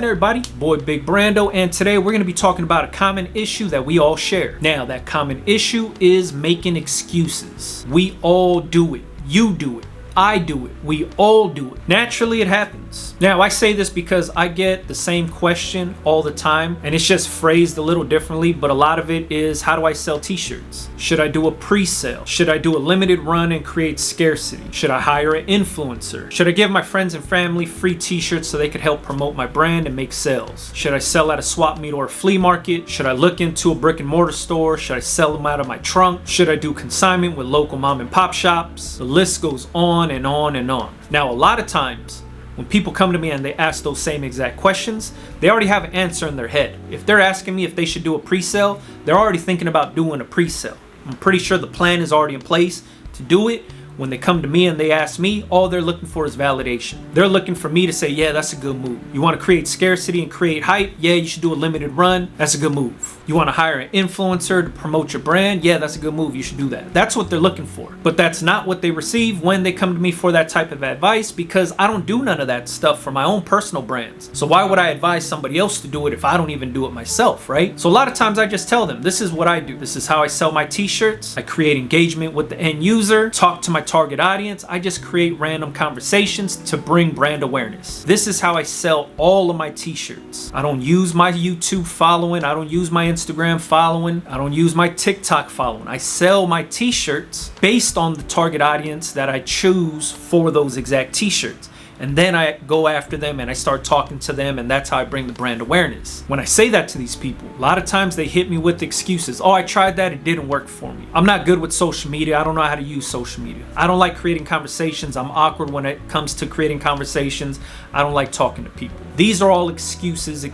everybody? Boy Big Brando, and today we're going to be talking about a common issue that we all share. Now, that common issue is making excuses. We all do it. You do it. I do it. We all do it. Naturally, it happens. Now, I say this because I get the same question all the time, and it's just phrased a little differently, but a lot of it is, how do I sell t-shirts? Should I do a pre-sale? Should I do a limited run and create scarcity? Should I hire an influencer? Should I give my friends and family free t-shirts so they could help promote my brand and make sales? Should I sell at a swap meet or a flea market? Should I look into a brick and mortar store? Should I sell them out of my trunk? Should I do consignment with local mom and pop shops? The list goes on and on and on. Now, a lot of times when people come to me and they ask those same exact questions, they already have an answer in their head. If they're asking me if they should do a pre-sale, they're already thinking about doing a pre-sale. I'm pretty sure the plan is already in place to do it. When they come to me and they ask me, all they're looking for is validation. They're looking for me to say, yeah, that's a good move. You want to create scarcity and create hype? Yeah, you should do a limited run. That's a good move. You want to hire an influencer to promote your brand? Yeah, that's a good move. You should do that. That's what they're looking for. But that's not what they receive when they come to me for that type of advice, because I don't do none of that stuff for my own personal brands. So why would I advise somebody else to do it if I don't even do it myself, right? So a lot of times I just tell them, this is what I do. This is how I sell my t-shirts. I create engagement with the end user, talk to my target audience. I just create random conversations to bring brand awareness. This is how I sell all of my t-shirts. I don't use my YouTube following. I don't use my Instagram following. I don't use my TikTok following. I sell my t-shirts based on the target audience that I choose for those exact t-shirts. And then I go after them and I start talking to them, and that's how I bring the brand awareness. When I say that to these people, a lot of times they hit me with excuses. Oh, I tried that, it didn't work for me. I'm not good with social media. I don't know how to use social media. I don't like creating conversations. I'm awkward when it comes to creating conversations. I don't like talking to people. These are all excuses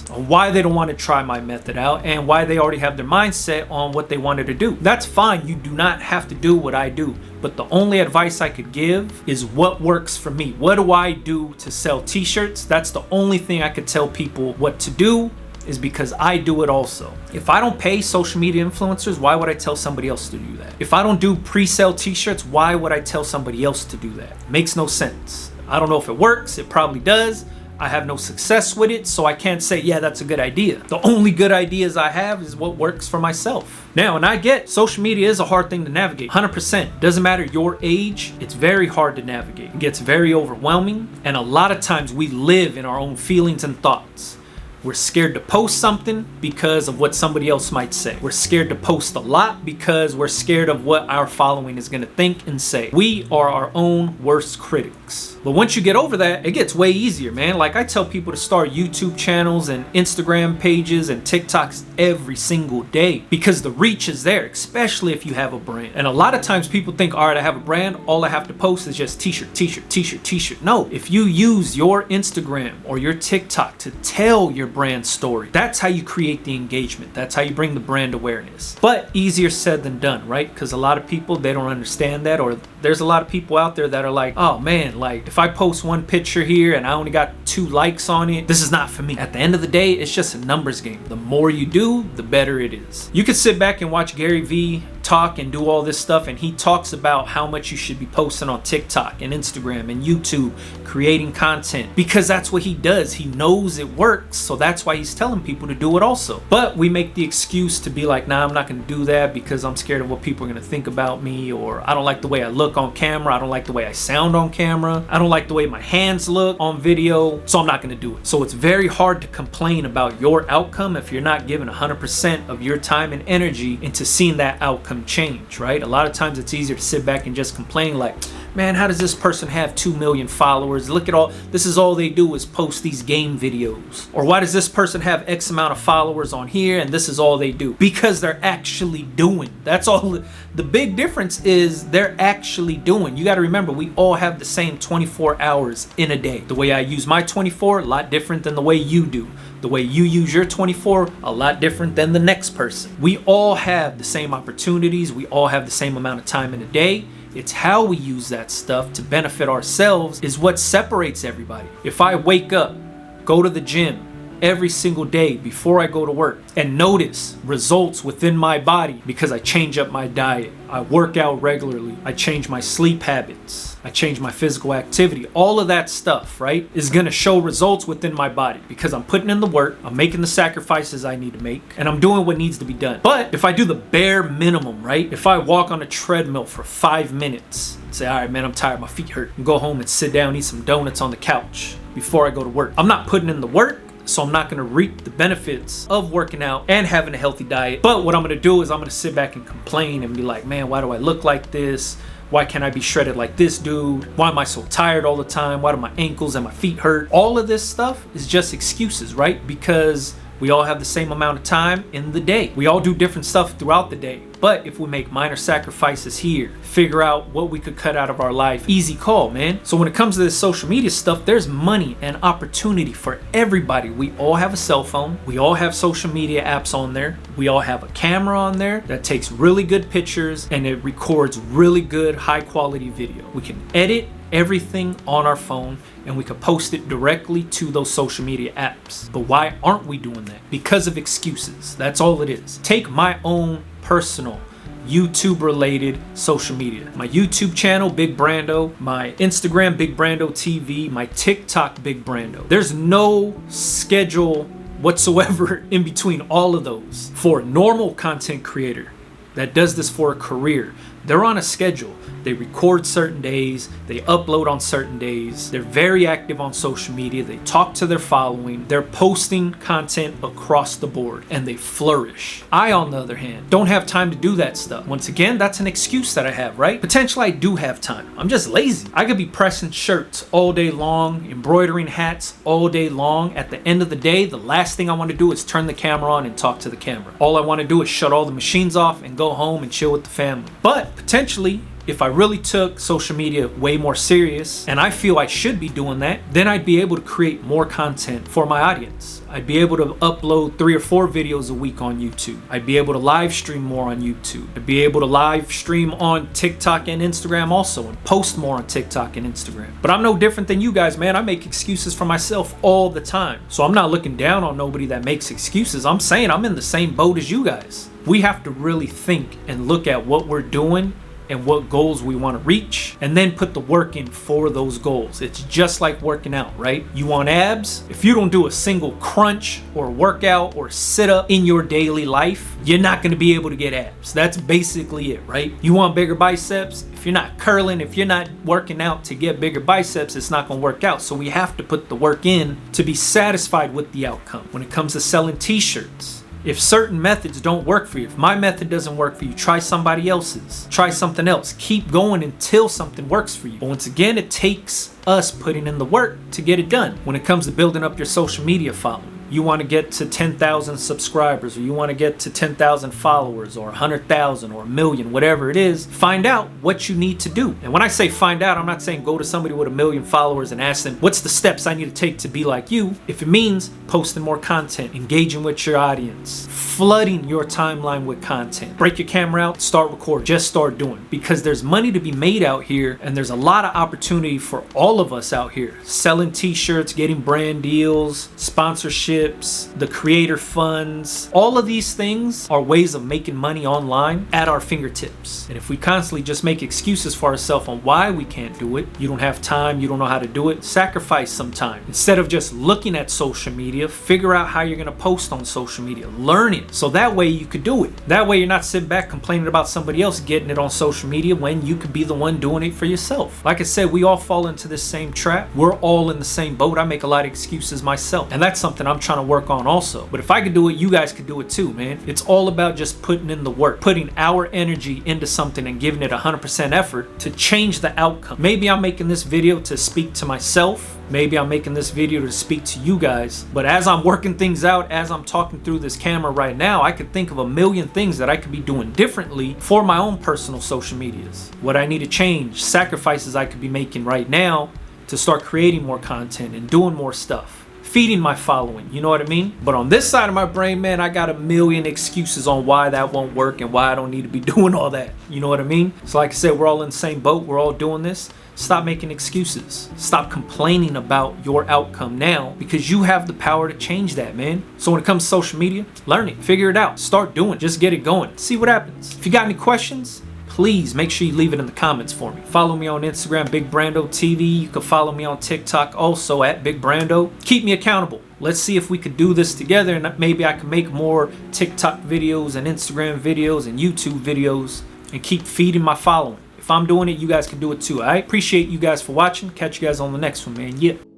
on why they don't want to try my method out and why they already have their mindset on what they wanted to do. That's fine. You do not have to do what I do. But the only advice I could give is what works for me. What do I do to sell t-shirts? That's the only thing I could tell people what to do, is because I do it also. If I don't pay social media influencers, why would I tell somebody else to do that? If I don't do pre-sale t-shirts, why would I tell somebody else to do that? Makes no sense. I don't know if it works. It probably does. I have no success with it, so I can't say, yeah, that's a good idea. The only good ideas I have is what works for myself. Now, and I get social media is a hard thing to navigate, 100%. Doesn't matter your age, it's very hard to navigate. It gets very overwhelming, and a lot of times we live in our own feelings and thoughts. We're scared to post something because of what somebody else might say. We're scared to post a lot because we're scared of what our following is going to think and say. We are our own worst critics. But once you get over that, it gets way easier, man. Like, I tell people to start YouTube channels and Instagram pages and TikToks every single day because the reach is there, especially if you have a brand. And a lot of times people think, all right, I have a brand, all I have to post is just t-shirt, t-shirt, t-shirt, t-shirt. No, if you use your Instagram or your TikTok to tell your brand story, that's how you create the engagement. That's how you bring the brand awareness. But easier said than done, right? Because a lot of people, they don't understand that, or there's a lot of people out there that are like, oh man, like if I post one picture here and I only got 2 likes on it, this is not for me. At the end of the day, it's just a numbers game. The more you do, the better it is. You could sit back and watch Gary Vee talk and do all this stuff, and he talks about how much you should be posting on TikTok and Instagram and YouTube, creating content, because that's what he does. He knows it works, so that's why he's telling people to do it also. But we make the excuse to be like, nah, I'm not going to do that because I'm scared of what people are going to think about me, or I don't like the way I look on camera, I don't like the way I sound on camera, I don't like the way my hands look on video, so I'm not going to do it. So it's very hard to complain about your outcome if you're not giving 100% of your time and energy into seeing that outcome change, right? A lot of times it's easier to sit back and just complain like, man, how does this person have 2 million followers? Look at all, this is all they do is post these game videos. Or why does this person have X amount of followers on here and this is all they do? Because they're actually doing. That's all. The big difference is they're actually doing. You got to remember, we all have the same 24 hours in a day. The way I use my 24, a lot different than the way you do. The way you use your 24, a lot different than the next person. We all have the same opportunities. We all have the same amount of time in a day. It's how we use that stuff to benefit ourselves is what separates everybody. If I wake up, go to the gym, every single day before I go to work and notice results within my body because I change up my diet, I work out regularly, I change my sleep habits, I change my physical activity, all of that stuff, right, is gonna show results within my body because I'm putting in the work, I'm making the sacrifices I need to make, and I'm doing what needs to be done. But if I do the bare minimum, right, if I walk on a treadmill for 5 minutes, say, all right, man, I'm tired, my feet hurt, and go home and sit down, eat some donuts on the couch before I go to work, I'm not putting in the work, so I'm not gonna reap the benefits of working out and having a healthy diet. But what I'm gonna do is I'm gonna sit back and complain and be like, man, why do I look like this? Why can't I be shredded like this dude? Why am I so tired all the time? Why do my ankles and my feet hurt? All of this stuff is just excuses, right? Because we all have the same amount of time in the day. We all do different stuff throughout the day. But if we make minor sacrifices here, figure out what we could cut out of our life, easy call, man. So when it comes to this social media stuff, there's money and opportunity for everybody. We all have a cell phone. We all have social media apps on there. We all have a camera on there that takes really good pictures and it records really good high quality video. We can edit everything on our phone and we could post it directly to those social media apps. But why aren't we doing that? Because of excuses. That's all it is. Take my own personal YouTube related social media. My YouTube channel, Big Brando, my Instagram, Big Brando TV, my TikTok, Big Brando. There's no schedule whatsoever in between all of those. For a normal content creator that does this for a career, they're on a schedule. They record certain days, they upload on certain days, they're very active on social media, they talk to their following, they're posting content across the board, and they flourish. I, on the other hand, don't have time to do that stuff. Once again, that's an excuse that I have, right? Potentially I do have time. I'm just lazy. I could be pressing shirts all day long, embroidering hats all day long. At the end of the day, the last thing I want to do is turn the camera on and talk to the camera. All I want to do is shut all the machines off and go home and chill with the family. But potentially, if I really took social media way more serious, and I feel I should be doing that, then I'd be able to create more content for my audience. I'd be able to upload 3 or 4 videos a week on YouTube. I'd be able to live stream more on YouTube. I'd be able to live stream on TikTok and Instagram also, and post more on TikTok and Instagram. But I'm no different than you guys, man. I make excuses for myself all the time. So I'm not looking down on nobody that makes excuses. I'm saying I'm in the same boat as you guys. We have to really think and look at what we're doing and what goals we want to reach, and then put the work in for those goals. It's just like working out, right? You want abs? If you don't do a single crunch or workout or sit up in your daily life, you're not going to be able to get abs. That's basically it, right? You want bigger biceps? If you're not curling, if you're not working out to get bigger biceps, it's not going to work out. So we have to put the work in to be satisfied with the outcome. When it comes to selling t-shirts, if certain methods don't work for you, if my method doesn't work for you, try somebody else's. Try something else. Keep going until something works for you. But once again, it takes us putting in the work to get it done. When it comes to building up your social media following, you want to get to 10,000 subscribers, or you want to get to 10,000 followers, or 100,000, or 1,000,000, whatever it is, find out what you need to do. And when I say find out, I'm not saying go to somebody with 1,000,000 followers and ask them, what's the steps I need to take to be like you? If it means posting more content, engaging with your audience, flooding your timeline with content, break your camera out, start recording, just start doing it. Because there's money to be made out here, and there's a lot of opportunity for all of us out here. Selling t-shirts, getting brand deals, sponsorship, the creator funds, all of these things are ways of making money online at our fingertips. And if we constantly just make excuses for ourselves on why we can't do it, you don't have time, you don't know how to do it, sacrifice some time. Instead of just looking at social media, figure out how you're going to post on social media. Learn it so that way you could do it. That way you're not sitting back complaining about somebody else getting it on social media when you could be the one doing it for yourself. Like I said, we all fall into this same trap. We're all in the same boat. I make a lot of excuses myself, and that's something I'm trying to work on also. But if I could do it, you guys could do it too, man. It's all about just putting in the work, putting our energy into something and giving it 100% effort to change the outcome. Maybe I'm making this video to speak to myself. Maybe I'm making this video to speak to you guys. But as I'm working things out, as I'm talking through this camera right now, I could think of 1,000,000 things that I could be doing differently for my own personal social medias. What I need to change, sacrifices I could be making right now to start creating more content and doing more stuff. feeding my following, you know what I mean? But on this side of my brain, man, I got a million excuses on why that won't work and why I don't need to be doing all that, you know what I mean? So like I said, we're all in the same boat, we're all doing this. Stop making excuses. Stop complaining about your outcome now, because you have the power to change that, man. So when it comes to social media, learn it, figure it out, start doing it, just get it going, see what happens. If you got any questions, please make sure you leave it in the comments for me. Follow me on Instagram, Big Brando TV. You can follow me on TikTok also at Big Brando. Keep me accountable. Let's see if we could do this together, and maybe I can make more TikTok videos and Instagram videos and YouTube videos and keep feeding my following. If I'm doing it, you guys can do it too. I appreciate you guys for watching. Catch you guys on the next one, man. Yeah.